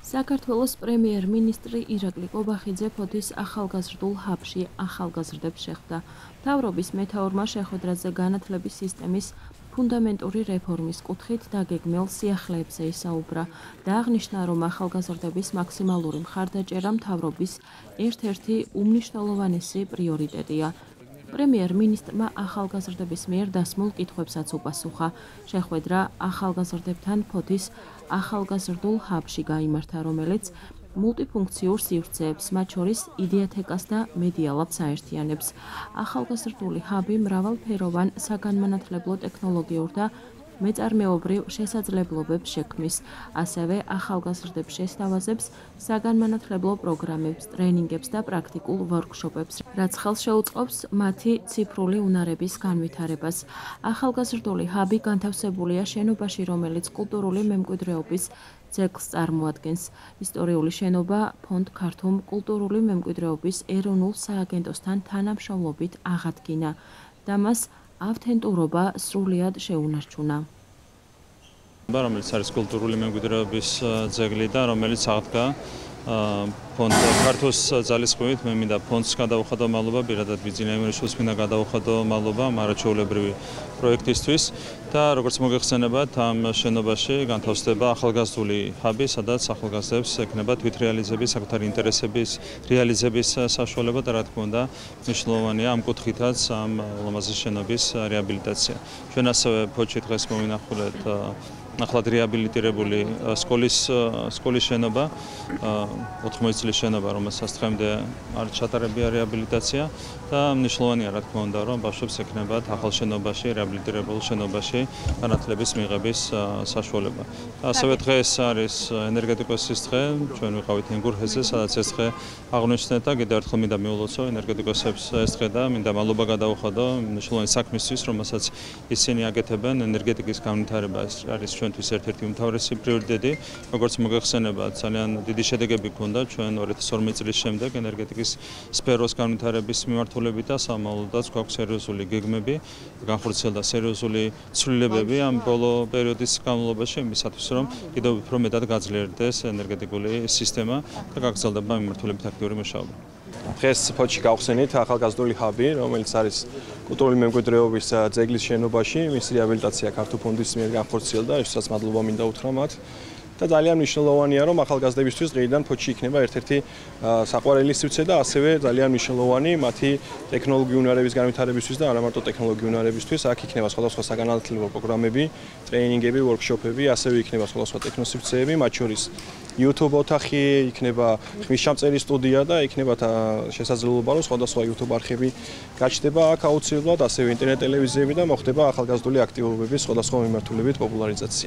საქართველოს პრემიერ-მინისტრი ირაკლი კობახიძე ფოთის ახალგაზრდულ ჰაბში ახალგაზრდებს შეხვდა. მთავრობის მეთაურმა შეხვედრაზე განათლების სისტემის ფუნდამენტური რეფორმის კუთხით დაგეგმილ სიახლეებზე ისაუბრა და აღნიშნა, რომ ახალგაზრდების მაქსიმალური მხარდაჭერა მთავრობის ერთ-ერთი უმნიშვნელოვანესი პრიორიტეტია. პრემიერ-მინისტრმა ახალგაზრდების მიერ დასმულ კითხვებსაც უპასუხა. შეხვედრა ახალგაზრდებთან ფოთის ახალგაზრდულ ჰაბში გაიმართა, რომელიც მულტიფუნქციურ სივრცეებს, მათ შორის იდეათეკას და მედიალაბს აერთიანებს. ახალგაზრდული ჰაბი მრავალფეროვან საგანმანათლებლო ტექნოლოგიურ და მეწარმეობრივ შესაძლებლობებს შექმნის, ასევე ახალგაზრდებს შესთავაზებს საგანმანათლებლო პროგრამებს, ტრენინგებს და პრაქტიკულ ვორქშოპებს, რაც ხელს შეუწყობს მათი ციფრული უნარების განვითარებას. ახალგაზრდული ჰაბი განთავსებულია შენობაში, რომელიც კულტურული მემკვიდრეობის ძეგლს წარმოადგენს. ისტორიული შენობა ფონდ ქართულ კულტურული მემკვიდრეობის ეროვნულ სააგენტოსთან თანამშრომლობით აღადგინა და მას ავთენტურობა სრულიად შეუნარჩუნა. რომელიც არის კულტურული მემკვიდრეობის ძეგლი და რომელიც აღდგა ფონდ ქართოს ძალისხმევით. მე მინდა ფონდს გადავუხადო მადლობა, პირადად ბიძინა იმერიშვილს მინდა გადავუხადო მადლობა მარაჩვეულებრივი პროექტისთვის და როგორც მოგეხსენებათ, ამ შენობაში განთავსდება ახალგაზრდული ჰაბი, სადაც ახალგაზრდებს ექნება თვითრეალიზების, საკუთარი ინტერესების რეალიზების საშუალება და რა თქმა უნდა მნიშვნელოვანია ამ კუთხითაც ამ ლამაზი შენობის რეაბილიტაცია. ჩვენ ასევე ფოთში დღეს მოვინახულეთ ახლად რეაბილიტირებული სკოლის შენობა, 80 წლის შენობა, რომელსაც დღემდე არ ჩატარებია რეაბილიტაცია და მნიშვნელოვანია რა თქმა უნდა, რომ ბავშვებს ექნებათ ახალ შენობაში, რეაბილიტირებულ შენობაში განათლების მიღების საშუალება. ასევე დღეს არის ენერგეტიკოსის დღე, ჩვენ ვიყავით ენგურჰეზე, სადაც ეს დღე აღნიშნეთ და კიდევ ერთხელ მინდა მიულოცო ენერგეტიკოსებს ეს დღე და მინდა მადლობა გადავუხადო მნიშვნელოვანი საქმისთვის, რომელსაც ისინი აკეთებენ. ენერგეტიკის განვითარება არის ჩვენთვის ერთ-ერთი უმთავრესი პრიორიტეტი. როგორც მოგეხსენებათ, ძალიან დიდი შედეგები ჰქონდა ჩვენ 2012 წლის შემდეგ ენერგეტიკის სფეროს განვითარების მიმართულებით და სამომავლოდაც გვაქვს სერიოზული გეგმები, განხორციელდა სერიოზული ცვლილებები ამ ბოლო პერიოდის განმავლობაში იმისათვის, რომ კიდევ უფრო მეტად გაძლიერდეს ენერგეტიკული სისტემა და გაგრძელდება მიმართულებით აქტიური მუშაობა. დღეს ფოთში გავხსენით ახალგაზრდული ჰაბი, რომელიც არის კულტურული მემკვიდრეობის ძეგლის შენობაში, მის რეაბილიტაცია ქართულ ფონდის მიერ განხორციელდა, ესაც მადლობა მინდა უთხრა მათ. და ძალიან მნიშვნელოვანია, რომ ახალგაზრდებისთვის დღეიდან ფოთში იქნება ერთ-ერთი საყვარელი სივრცე და ასევე ძალიან მნიშვნელოვანი მათი ტექნოლოგიური უნარების განვითარებისთვის და არა მარტო ტექნოლოგიური უნარებისთვის. აქ იქნება სხვადასხვა საგანმანათლებლო პროგრამები, ტრეინინგები, ვორქშოპები, ასევე იქნება სხვადასხვა ტექნოსივრცეები, მათ შორის YouTube ოთახი, იქნება ხმისჩამწერი სტუდია და იქნება შესაძლებლობა, რომ სხვადასხვა YouTube არხები გაჩნდება აქ აუცილებლად, ასევე ინტერნეტ ტელევიზიები და მოხდება ახალგაზრდული აქტივობების სხვადასხვა მიმართულებით პოპულარიზაცია.